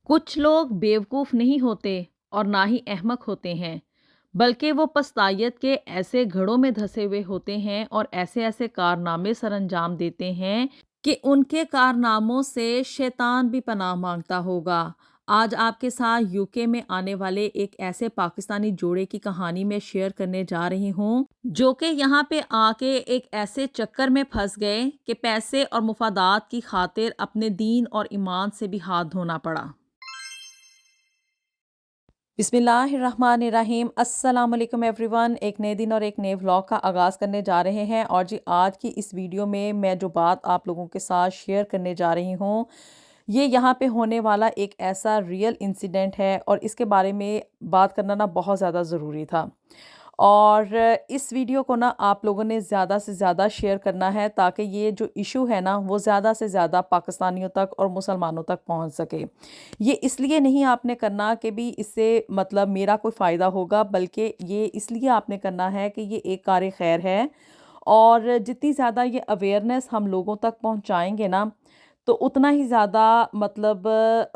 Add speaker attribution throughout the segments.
Speaker 1: کچھ لوگ بیوقوف نہیں ہوتے اور نہ ہی احمق ہوتے ہیں، بلکہ وہ پستائیت کے ایسے گھڑوں میں دھسے ہوئے ہوتے ہیں اور ایسے ایسے کارنامے سر انجام دیتے ہیں کہ ان کے کارناموں سے شیطان بھی پناہ مانگتا ہوگا۔ آج آپ کے ساتھ یوکے میں آنے والے ایک ایسے پاکستانی جوڑے کی کہانی میں شیئر کرنے جا رہی ہوں، جو کہ یہاں پہ آ کے ایک ایسے چکر میں پھنس گئے کہ پیسے اور مفادات کی خاطر اپنے دین اور ایمان سے بھی ہاتھ دھونا پڑا۔ بسم اللہ الرحمن الرحیم۔ السلام علیکم ایوری ون۔ ایک نئے دن اور ایک نئے ولاگ کا آغاز کرنے جا رہے ہیں، اور جی آج کی اس ویڈیو میں جو بات آپ لوگوں کے ساتھ شیئر کرنے جا رہی ہوں، یہ یہاں پہ ہونے والا ایک ایسا ریئل انسیڈنٹ ہے، اور اس کے بارے میں بات کرنا نا بہت زیادہ ضروری تھا، اور اس ویڈیو کو نا آپ لوگوں نے زیادہ سے زیادہ شیئر کرنا ہے تاکہ یہ جو ایشو ہے نا وہ زیادہ سے زیادہ پاکستانیوں تک اور مسلمانوں تک پہنچ سکے۔ یہ اس لیے نہیں آپ نے کرنا کہ بھی اس سے مطلب میرا کوئی فائدہ ہوگا، بلکہ یہ اس لیے آپ نے کرنا ہے کہ یہ ایک کار خیر ہے، اور جتنی زیادہ یہ اویئرنیس ہم لوگوں تک پہنچائیں گے نا تو اتنا ہی زیادہ مطلب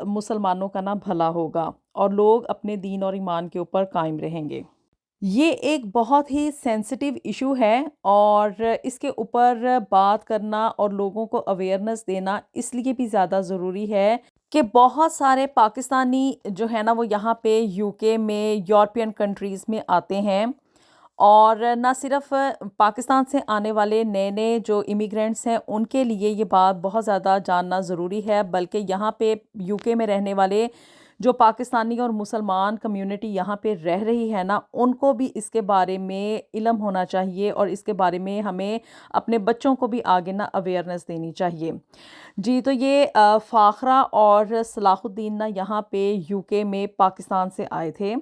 Speaker 1: مسلمانوں کا نا بھلا ہوگا، اور لوگ اپنے دین اور ایمان کے اوپر قائم رہیں گے۔ یہ ایک بہت ہی سینسٹیو ایشو ہے، اور اس کے اوپر بات کرنا اور لوگوں کو اویئرنیس دینا اس لیے بھی زیادہ ضروری ہے کہ بہت سارے پاکستانی جو ہے نا وہ یہاں پہ یوکے میں، یورپین کنٹریز میں آتے ہیں، اور نہ صرف پاکستان سے آنے والے نئے نئے جو امیگرینٹس ہیں ان کے لیے یہ بات بہت زیادہ جاننا ضروری ہے، بلکہ یہاں پہ یوکے میں رہنے والے جو پاکستانی اور مسلمان کمیونٹی یہاں پہ رہ رہی ہے نا ان کو بھی اس کے بارے میں علم ہونا چاہیے، اور اس کے بارے میں ہمیں اپنے بچوں کو بھی آگے نا اویئرنیس دینی چاہیے۔ جی تو یہ فاخرہ اور صلاح الدین نا یہاں پہ یوکے میں پاکستان سے آئے تھے،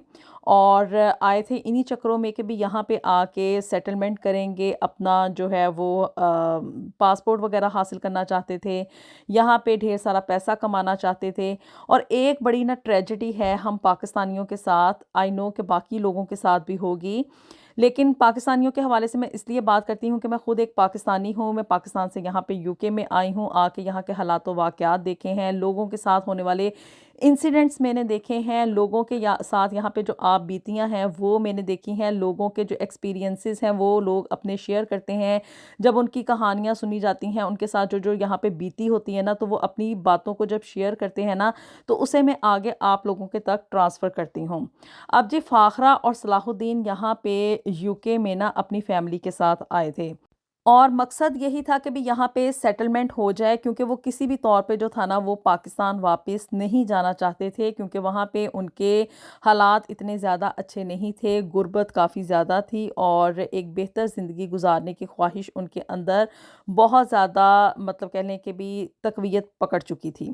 Speaker 1: اور آئے تھے انہی چکروں میں کہ بھی یہاں پہ آ کے سیٹلمنٹ کریں گے، اپنا جو ہے وہ پاسپورٹ وغیرہ حاصل کرنا چاہتے تھے، یہاں پہ ڈھیر سارا پیسہ کمانا چاہتے تھے۔ اور ایک بڑی نا ٹریجڈی ہے ہم پاکستانیوں کے ساتھ، آئی نو کہ باقی لوگوں کے ساتھ بھی ہوگی، لیکن پاکستانیوں کے حوالے سے میں اس لیے بات کرتی ہوں کہ میں خود ایک پاکستانی ہوں، میں پاکستان سے یہاں پہ یوکے میں آئی ہوں، آ کے یہاں کے حالات و واقعات دیکھے ہیں، لوگوں کے ساتھ ہونے والے انسیڈنٹس میں نے دیکھے ہیں، لوگوں کے ساتھ یہاں پہ جو آپ بیتیاں ہیں وہ میں نے دیکھی ہیں، لوگوں کے جو ایکسپیرینسز ہیں وہ لوگ اپنے شیئر کرتے ہیں، جب ان کی کہانیاں سنی جاتی ہیں، ان کے ساتھ جو یہاں پہ بیتی ہوتی ہے نا تو وہ اپنی باتوں کو جب شیئر کرتے ہیں نا تو اسے میں آگے آپ لوگوں کے تک ٹرانسفر کرتی ہوں۔ اب جی فاخرہ اور صلاح الدین یہاں پہ یوکے میں نا اپنی فیملی کے ساتھ آئے تھے، اور مقصد یہی تھا کہ بھی یہاں پہ سیٹلمنٹ ہو جائے، کیونکہ وہ کسی بھی طور پہ جو تھا نا وہ پاکستان واپس نہیں جانا چاہتے تھے، کیونکہ وہاں پہ ان کے حالات اتنے زیادہ اچھے نہیں تھے، غربت کافی زیادہ تھی، اور ایک بہتر زندگی گزارنے کی خواہش ان کے اندر بہت زیادہ مطلب کہہ لیں کہ بھی تقویت پکڑ چکی تھی۔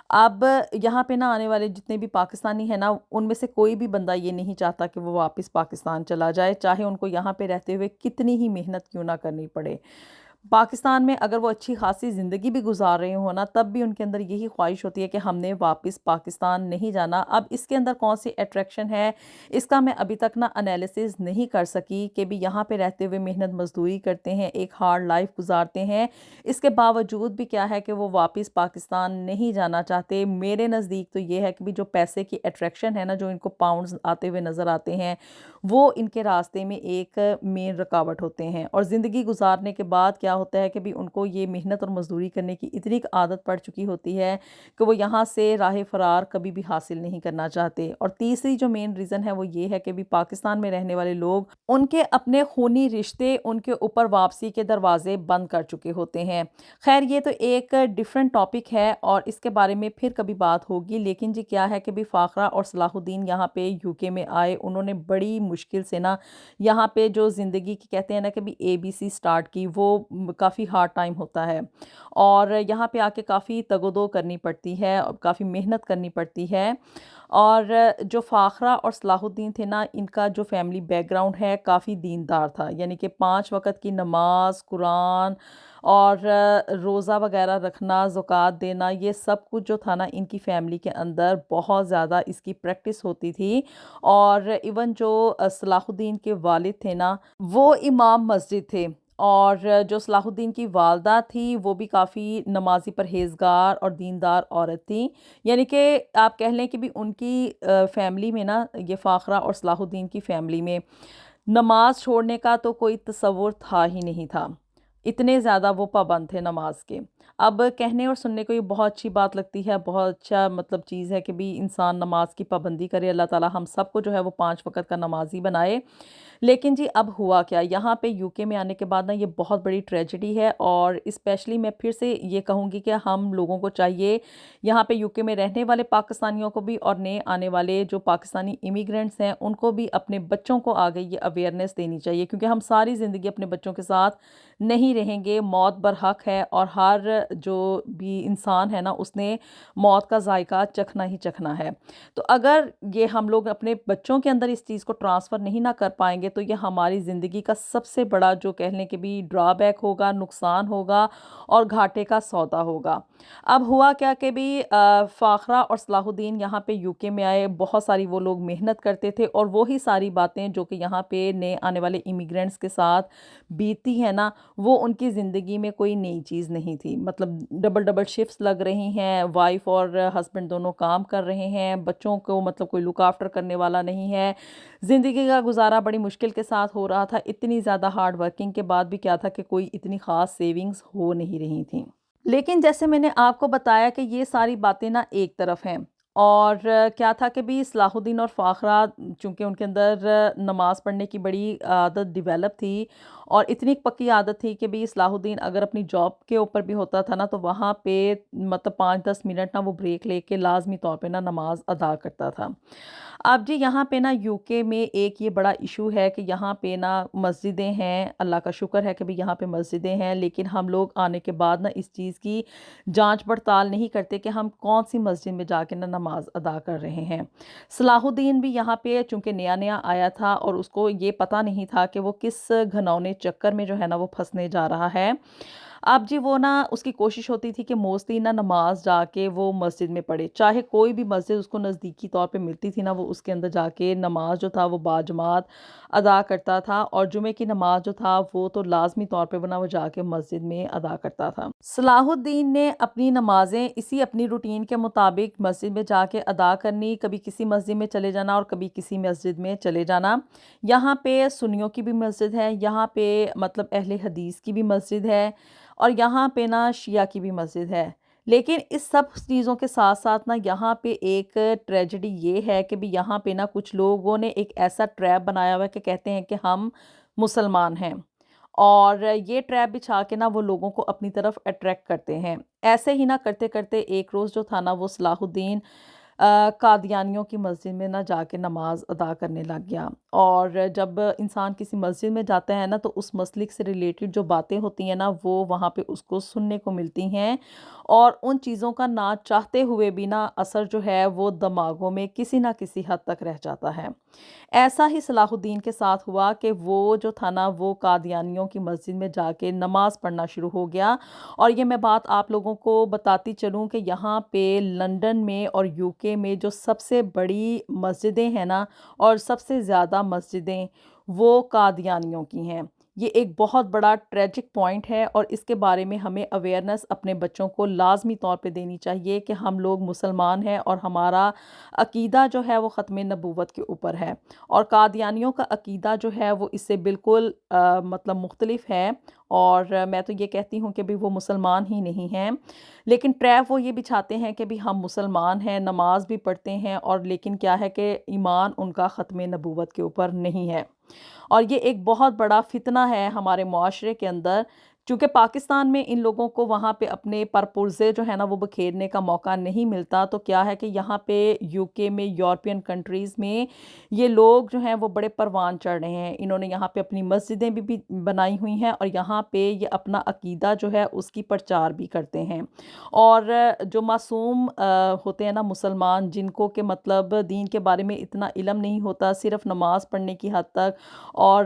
Speaker 1: اب یہاں پہ نہ آنے والے جتنے بھی پاکستانی ہیں نا ان میں سے کوئی بھی بندہ یہ نہیں چاہتا کہ وہ واپس پاکستان چلا جائے، چاہے ان کو یہاں پہ رہتے ہوئے کتنی ہی محنت کیوں نہ کرنی پڑے۔ پاکستان میں اگر وہ اچھی خاصی زندگی بھی گزار رہے ہوں نا تب بھی ان کے اندر یہی خواہش ہوتی ہے کہ ہم نے واپس پاکستان نہیں جانا۔ اب اس کے اندر کون سی اٹریکشن ہے اس کا میں ابھی تک نا انالیسز نہیں کر سکی کہ بھی یہاں پہ رہتے ہوئے محنت مزدوری کرتے ہیں، ایک ہارڈ لائف گزارتے ہیں، اس کے باوجود بھی کیا ہے کہ وہ واپس پاکستان نہیں جانا چاہتے۔ میرے نزدیک تو یہ ہے کہ بھی جو پیسے کی اٹریکشن ہے نا، جو ان کو پاؤنڈز آتے ہوئے نظر آتے ہیں، وہ ان کے راستے میں ایک مین رکاوٹ ہوتے ہیں، اور زندگی گزارنے کے بعد کیا ہوتا ہے کہ بھی ان کو یہ محنت اور مزدوری کرنے کی اتنی عادت پڑ چکی ہوتی ہے کہ وہ یہاں سے راہ فرار کبھی بھی حاصل نہیں کرنا چاہتے۔ اور تیسری جو مین ریزن ہے وہ یہ ہے کہ بھی پاکستان میں رہنے والے لوگ ان کے اپنے خونی رشتے ان کے اوپر واپسی کے دروازے بند کر چکے ہوتے ہیں۔ خیر یہ تو ایک ڈیفرنٹ ٹاپک ہے اور اس کے بارے میں پھر کبھی بات ہوگی، لیکن جی کیا ہے کہ بھی فاخرہ اور صلاح الدین یہاں پہ یوکے میں آئے، انہوں نے بڑی مشکل سے نا یہاں پہ جو زندگی کی کہتے ہیں نا کہ بھی ABC سٹارٹ کی، وہ کافی ہارڈ ٹائم ہوتا ہے، اور یہاں پہ آ کے کافی تگ و دو کرنی پڑتی ہے، کافی محنت کرنی پڑتی ہے۔ اور جو فاخرہ اور صلاح الدین تھے نا ان کا جو فیملی بیک گراؤنڈ ہے کافی دیندار تھا، یعنی کہ 5 وقت کی نماز، قرآن اور روزہ وغیرہ رکھنا، زکوٰۃ دینا، یہ سب کچھ جو تھا نا ان کی فیملی کے اندر بہت زیادہ اس کی پریکٹس ہوتی تھی۔ اور ایون جو صلاح الدین کے والد تھے نا وہ امام مسجد تھے، اور جو صلاح الدین کی والدہ تھی وہ بھی کافی نمازی پرہیزگار اور دیندار عورت تھی، یعنی کہ آپ کہہ لیں کہ بھی ان کی فیملی میں نا، یہ فاخرہ اور صلاح الدین کی فیملی میں نماز چھوڑنے کا تو کوئی تصور تھا ہی نہیں تھا، اتنے زیادہ وہ پابند تھے نماز کے۔ اب کہنے اور سننے کو یہ بہت اچھی بات لگتی ہے، بہت اچھا مطلب چیز ہے کہ بھی انسان نماز کی پابندی کرے، اللہ تعالیٰ ہم سب کو جو ہے وہ 5 وقت کا نمازی بنائے۔ لیکن جی اب ہوا کیا، یہاں پہ یو کے میں آنے کے بعد نا یہ بہت بڑی ٹریجڈی ہے، اور اسپیشلی میں پھر سے یہ کہوں گی کہ ہم لوگوں کو چاہیے، یہاں پہ یو کے میں رہنے والے پاکستانیوں کو بھی اور نئے آنے والے جو پاکستانی امیگرینٹس ہیں ان کو بھی اپنے بچوں کو آگے یہ اویئرنیس دینی چاہیے، کیونکہ ہم ساری زندگی اپنے بچوں کے ساتھ نہیں رہیں گے، موت برحق ہے، اور ہر جو بھی انسان ہے نا اس نے موت کا ذائقہ چکھنا ہی چکھنا ہے۔ تو اگر یہ ہم لوگ اپنے بچوں کے اندر اس چیز کو ٹرانسفر نہیں نہ کر پائیں گے تو یہ ہماری زندگی کا سب سے بڑا جو کہہ لیں کہ بھی ڈرا بیک ہوگا، نقصان ہوگا اور گھاٹے کا سودا ہوگا۔ اب ہوا کیا کہ بھی فاخرہ اور صلاح الدین یہاں پہ یو کے میں آئے، بہت ساری وہ لوگ محنت کرتے تھے، اور وہی ساری باتیں جو کہ یہاں پہ نئے آنے والے امیگرینٹس کے ساتھ بیتی ہیں نا، وہ ان کی زندگی میں کوئی نئی چیز نہیں تھی، مطلب ڈبل ڈبل شفٹس لگ رہی ہیں، وائف اور ہسبینڈ دونوں کام کر رہے ہیں، بچوں کو مطلب کوئی لک آفٹر کرنے والا نہیں ہے، زندگی کا گزارا بڑی مشکل کے ساتھ ہو رہا تھا، اتنی زیادہ ہارڈ ورکنگ کے بعد بھی کیا تھا کہ کوئی اتنی خاص سیونگز ہو نہیں رہی تھیں۔ لیکن جیسے میں نے آپ کو بتایا کہ یہ ساری باتیں نا ایک طرف ہیں، اور کیا تھا کہ بھی صلاح الدین اور فاخرہ چونکہ ان کے اندر نماز پڑھنے کی بڑی عادت ڈیولپ تھی، اور اتنی پکی عادت تھی کہ بھی صلاح الدین اگر اپنی جاب کے اوپر بھی ہوتا تھا نا تو وہاں پہ مطلب 5-10 منٹ نا وہ بریک لے کے لازمی طور پہ نا نماز ادا کرتا تھا۔ اب جی یہاں پہ نا یو کے میں ایک یہ بڑا ایشو ہے کہ یہاں پہ نا مسجدیں ہیں، اللہ کا شکر ہے کہ بھی یہاں پہ مسجدیں ہیں، لیکن ہم لوگ آنے کے بعد نا اس چیز کی جانچ پڑتال نہیں کرتے کہ ہم کون سی مسجد میں جا کے نا نماز ادا کر رہے ہیں۔ صلاح الدین بھی یہاں پہ چونکہ نیا نیا آیا تھا اور اس کو یہ پتہ نہیں تھا کہ وہ کس گھنونے چکر میں جو ہے نا وہ پھنسنے جا رہا ہے۔ اب جی وہ نا اس کی کوشش ہوتی تھی کہ موسٹلی نا نماز جا کے وہ مسجد میں پڑھے، چاہے کوئی بھی مسجد اس کو نزدیکی طور پہ ملتی تھی نا وہ اس کے اندر جا کے نماز جو تھا وہ باجماعت ادا کرتا تھا، اور جمعے کی نماز جو تھا وہ تو لازمی طور پہ وہ جا کے مسجد میں ادا کرتا تھا۔ صلاح الدین نے اپنی نمازیں اسی اپنی روٹین کے مطابق مسجد میں جا کے ادا کرنی، کبھی کسی مسجد میں چلے جانا اور کبھی کسی مسجد میں چلے جانا۔ یہاں پہ سنیوں کی بھی مسجد ہے، یہاں پہ مطلب اہل حدیث کی بھی مسجد ہے، اور یہاں پہ نا شیعہ کی بھی مسجد ہے۔ لیکن اس سب چیزوں کے ساتھ ساتھ نا یہاں پہ ایک ٹریجڈی یہ ہے کہ بھی یہاں پہ نا کچھ لوگوں نے ایک ایسا ٹریپ بنایا ہوا ہے کہ کہتے ہیں کہ ہم مسلمان ہیں، اور یہ ٹریپ بچھا کے نا وہ لوگوں کو اپنی طرف اٹریکٹ کرتے ہیں۔ ایسے ہی نا کرتے کرتے ایک روز جو تھا نا وہ صلاح الدین قادیانیوں کی مسجد میں نہ جا کے نماز ادا کرنے لگ گیا، اور جب انسان کسی مسجد میں جاتا ہے نا تو اس مسلک سے ریلیٹڈ جو باتیں ہوتی ہیں نا وہ وہاں پہ اس کو سننے کو ملتی ہیں، اور ان چیزوں کا نہ چاہتے ہوئے بھی نا اثر جو ہے وہ دماغوں میں کسی نہ کسی حد تک رہ جاتا ہے۔ ایسا ہی صلاح الدین کے ساتھ ہوا کہ وہ جو تھا نا وہ قادیانیوں کی مسجد میں جا کے نماز پڑھنا شروع ہو گیا، اور یہ میں بات آپ لوگوں کو بتاتی چلوں کہ یہاں پہ لندن میں اور یو کے میں جو سب سے بڑی مسجدیں ہیں نا اور سب سے زیادہ مسجدیں وہ قادیانیوں کی ہیں۔ یہ ایک بہت بڑا ٹریجک پوائنٹ ہے، اور اس کے بارے میں ہمیں اویئرنیس اپنے بچوں کو لازمی طور پہ دینی چاہیے کہ ہم لوگ مسلمان ہیں اور ہمارا عقیدہ جو ہے وہ ختم نبوت کے اوپر ہے، اور قادیانیوں کا عقیدہ جو ہے وہ اس سے بالکل مطلب مختلف ہے، اور میں تو یہ کہتی ہوں کہ بھی وہ مسلمان ہی نہیں ہیں، لیکن ٹریپ وہ یہ بچھاتے ہیں کہ بھی ہم مسلمان ہیں، نماز بھی پڑھتے ہیں، اور لیکن کیا ہے کہ ایمان ان کا ختم نبوت کے اوپر نہیں ہے، اور یہ ایک بہت بڑا فتنہ ہے ہمارے معاشرے کے اندر، چونکہ پاکستان میں ان لوگوں کو وہاں پہ اپنے پرپرزے جو ہے نا وہ بکھیرنے کا موقع نہیں ملتا، تو کیا ہے کہ یہاں پہ یو کے میں یورپین کنٹریز میں یہ لوگ جو ہیں وہ بڑے پروان چڑھ رہے ہیں، انہوں نے یہاں پہ اپنی مسجدیں بھی بنائی ہوئی ہیں، اور یہاں پہ یہ اپنا عقیدہ جو ہے اس کی پرچار بھی کرتے ہیں، اور جو معصوم ہوتے ہیں نا مسلمان جن کو کہ مطلب دین کے بارے میں اتنا علم نہیں ہوتا، صرف نماز پڑھنے کی حد تک اور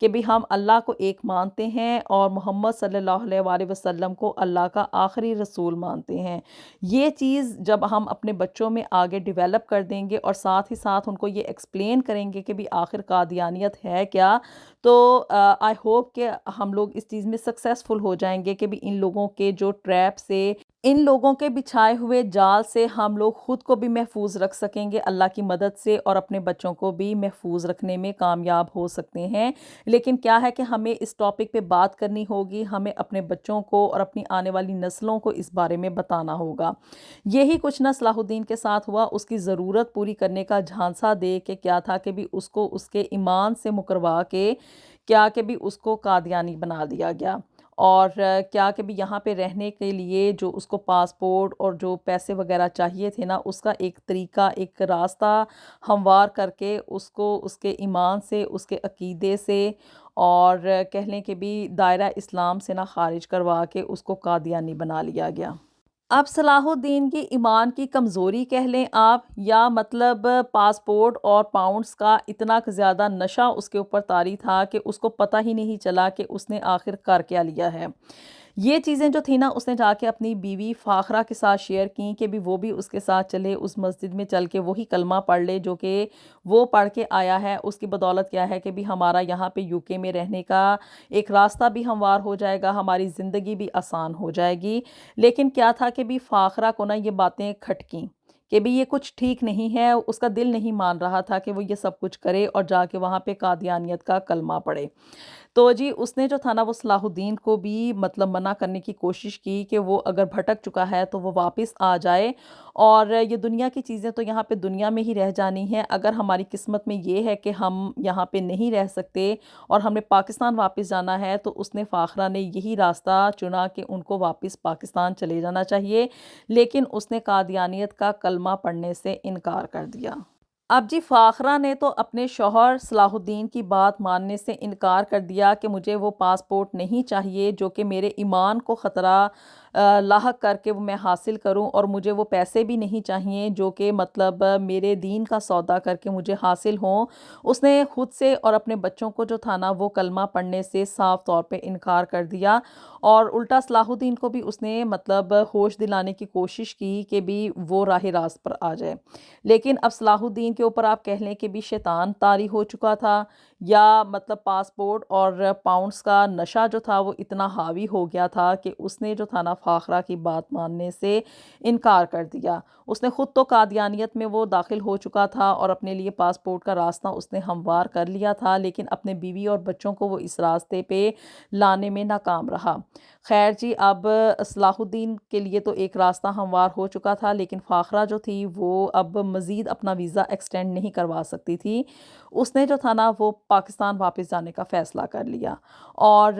Speaker 1: کہ بھی ہم اللہ کو ایک مانتے ہیں اور محمد صلی اللہ علیہ وآلہ وسلم کو اللہ کا آخری رسول مانتے ہیں۔ یہ چیز جب ہم اپنے بچوں میں آگے ڈیولپ کر دیں گے اور ساتھ ہی ساتھ ان کو یہ ایکسپلین کریں گے کہ بھی آخر قادیانیت ہے کیا، تو آئی ہوپ کہ ہم لوگ اس چیز میں سکسیسفل ہو جائیں گے کہ بھی ان لوگوں کے جو ٹریپ سے، ان لوگوں کے بچھائے ہوئے جال سے ہم لوگ خود کو بھی محفوظ رکھ سکیں گے اللہ کی مدد سے، اور اپنے بچوں کو بھی محفوظ رکھنے میں کامیاب ہو سکتے ہیں۔ لیکن کیا ہے کہ ہمیں اس ٹاپک پہ بات کرنی ہوگی، ہمیں اپنے بچوں کو اور اپنی آنے والی نسلوں کو اس بارے میں بتانا ہوگا۔ یہی کچھ نہ صلاح الدین کے ساتھ ہوا، اس کی ضرورت پوری کرنے کا جھانسا دے کے کیا تھا کہ بھی اس کو اس کے ایمان سے مکروا کے کیا کہ بھی اس کو قادیانی بنا دیا گیا، اور کیا کہ بھی یہاں پہ رہنے کے لیے جو اس کو پاسپورٹ اور جو پیسے وغیرہ چاہیے تھے نا، اس کا ایک طریقہ، ایک راستہ ہموار کر کے اس کو اس کے ایمان سے، اس کے عقیدے سے، اور کہہ لیں کہ بھی دائرہ اسلام سے نہ خارج کروا کے اس کو قادیانی بنا لیا گیا۔ اب صلاح الدین کی ایمان کی کمزوری کہہ لیں آپ، یا مطلب پاسپورٹ اور پاؤنڈز کا اتنا زیادہ نشہ اس کے اوپر طاری تھا کہ اس کو پتہ ہی نہیں چلا کہ اس نے آخر کر کیا لیا ہے۔ یہ چیزیں جو تھی نا، اس نے جا کے اپنی بیوی فاخرہ کے ساتھ شیئر کیں کہ بھی وہ بھی اس کے ساتھ چلے، اس مسجد میں چل کے وہی کلمہ پڑھ لے جو کہ وہ پڑھ کے آیا ہے۔ اس کی بدولت کیا ہے کہ بھی ہمارا یہاں پہ UK میں رہنے کا ایک راستہ بھی ہموار ہو جائے گا، ہماری زندگی بھی آسان ہو جائے گی۔ لیکن کیا تھا کہ بھی فاخرہ کو نا یہ باتیں کھٹکیں کہ بھی یہ کچھ ٹھیک نہیں ہے، اس کا دل نہیں مان رہا تھا کہ وہ یہ سب کچھ کرے اور جا کے وہاں پہ قادیانیت کا کلمہ پڑھے۔ تو جی اس نے جو تھا نا وہ صلاح الدین کو بھی مطلب منع کرنے کی کوشش کی کہ وہ اگر بھٹک چکا ہے تو وہ واپس آ جائے، اور یہ دنیا کی چیزیں تو یہاں پہ دنیا میں ہی رہ جانی ہیں۔ اگر ہماری قسمت میں یہ ہے کہ ہم یہاں پہ نہیں رہ سکتے اور ہم نے پاکستان واپس جانا ہے، تو اس نے فاخرہ نے یہی راستہ چنا کہ ان کو واپس پاکستان چلے جانا چاہیے، لیکن اس نے قادیانیت کا کلمہ پڑھنے سے انکار کر دیا۔ اب جی فاخرہ نے تو اپنے شوہر صلاح الدین کی بات ماننے سے انکار کر دیا کہ مجھے وہ پاسپورٹ نہیں چاہیے جو کہ میرے ایمان کو خطرہ لاحق کر کے وہ میں حاصل کروں، اور مجھے وہ پیسے بھی نہیں چاہیے جو کہ مطلب میرے دین کا سودا کر کے مجھے حاصل ہوں۔ اس نے خود سے اور اپنے بچوں کو جو تھا نا وہ کلمہ پڑھنے سے صاف طور پہ انکار کر دیا، اور الٹا صلاح الدین کو بھی اس نے مطلب ہوش دلانے کی کوشش کی کہ بھی وہ راہ راست پر آ جائے۔ لیکن اب صلاح الدین کے اوپر آپ کہہ لیں کہ بھی شیطان طاری ہو چکا تھا، یا مطلب پاسپورٹ اور پاؤنڈز کا نشہ جو تھا وہ اتنا حاوی ہو گیا تھا کہ اس نے جو تھا نا فاخرہ کی بات ماننے سے انکار کر دیا۔ اس نے خود تو قادیانیت میں وہ داخل ہو چکا تھا اور اپنے لیے پاسپورٹ کا راستہ اس نے ہموار کر لیا تھا، لیکن اپنے بیوی اور بچوں کو وہ اس راستے پہ لانے میں ناکام رہا۔ خیر جی، اب صلاح الدین کے لیے تو ایک راستہ ہموار ہو چکا تھا، لیکن فاخرہ جو تھی وہ اب مزید اپنا ویزا ایکسٹینڈ نہیں کروا سکتی تھی۔ اس نے جو تھا نا وہ پاکستان واپس جانے کا فیصلہ کر لیا، اور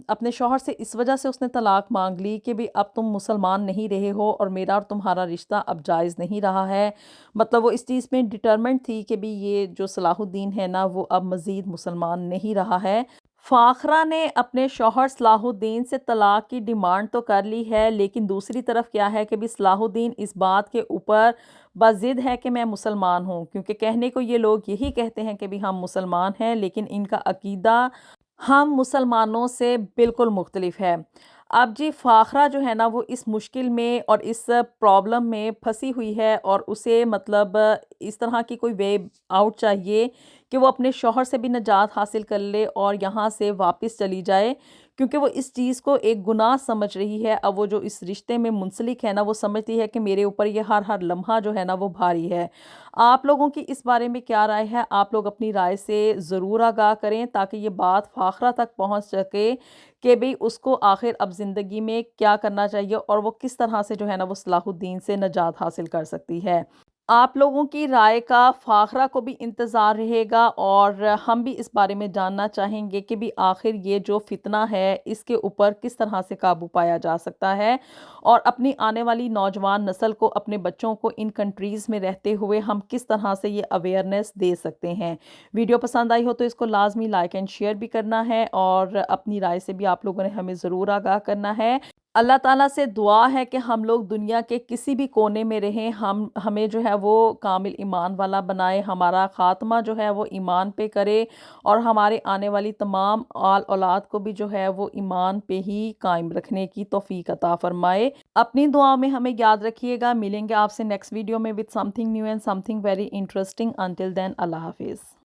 Speaker 1: اپنے شوہر سے اس وجہ سے اس نے طلاق مانگ لی کہ بھی اب تم مسلمان نہیں رہے ہو اور میرا اور تمہارا رشتہ اب جائز نہیں رہا ہے۔ مطلب وہ اس چیز میں ڈٹرمنٹ تھی کہ بھی یہ جو صلاح الدین ہے نا وہ اب مزید مسلمان نہیں رہا ہے۔ فاخرہ نے اپنے شوہر صلاح الدین سے طلاق کی ڈیمانڈ تو کر لی ہے، لیکن دوسری طرف کیا ہے کہ بھی صلاح الدین اس بات کے اوپر بضد ہے کہ میں مسلمان ہوں، کیونکہ کہنے کو یہ لوگ یہی کہتے ہیں کہ بھی ہم مسلمان ہیں، لیکن ان کا عقیدہ ہم مسلمانوں سے بالکل مختلف ہے۔ اب جی فاخرہ جو ہے نا وہ اس مشکل میں اور اس پرابلم میں پھنسی ہوئی ہے، اور اسے مطلب اس طرح کی کوئی وے آؤٹ چاہیے کہ وہ اپنے شوہر سے بھی نجات حاصل کر لے اور یہاں سے واپس چلی جائے، کیونکہ وہ اس چیز کو ایک گناہ سمجھ رہی ہے۔ اب وہ جو اس رشتے میں منسلک ہے نا وہ سمجھتی ہے کہ میرے اوپر یہ ہر لمحہ جو ہے نا وہ بھاری ہے۔ آپ لوگوں کی اس بارے میں کیا رائے ہے؟ آپ لوگ اپنی رائے سے ضرور آگاہ کریں تاکہ یہ بات فاخرہ تک پہنچ سکے کہ بھی اس کو آخر اب زندگی میں کیا کرنا چاہیے اور وہ کس طرح سے جو ہے نا وہ صلاح الدین سے نجات حاصل کر سکتی ہے۔ آپ لوگوں کی رائے کا فاخرہ کو بھی انتظار رہے گا، اور ہم بھی اس بارے میں جاننا چاہیں گے کہ بھی آخر یہ جو فتنہ ہے اس کے اوپر کس طرح سے قابو پایا جا سکتا ہے، اور اپنی آنے والی نوجوان نسل کو، اپنے بچوں کو ان کنٹریز میں رہتے ہوئے ہم کس طرح سے یہ اویئرنیس دے سکتے ہیں۔ ویڈیو پسند آئی ہو تو اس کو لازمی لائک اینڈ شیئر بھی کرنا ہے، اور اپنی رائے سے بھی آپ لوگوں نے ہمیں ضرور آگاہ کرنا ہے۔ اللہ تعالیٰ سے دعا ہے کہ ہم لوگ دنیا کے کسی بھی کونے میں رہیں، ہمیں جو ہے وہ کامل ایمان والا بنائے، ہمارا خاتمہ جو ہے وہ ایمان پہ کرے، اور ہمارے آنے والی تمام آل اولاد کو بھی جو ہے وہ ایمان پہ ہی قائم رکھنے کی توفیق عطا فرمائے۔ اپنی دعاؤں میں ہمیں یاد رکھیے گا۔ ملیں گے آپ سے نیکسٹ ویڈیو میں with something new and something very interesting. Until then, اللہ حافظ۔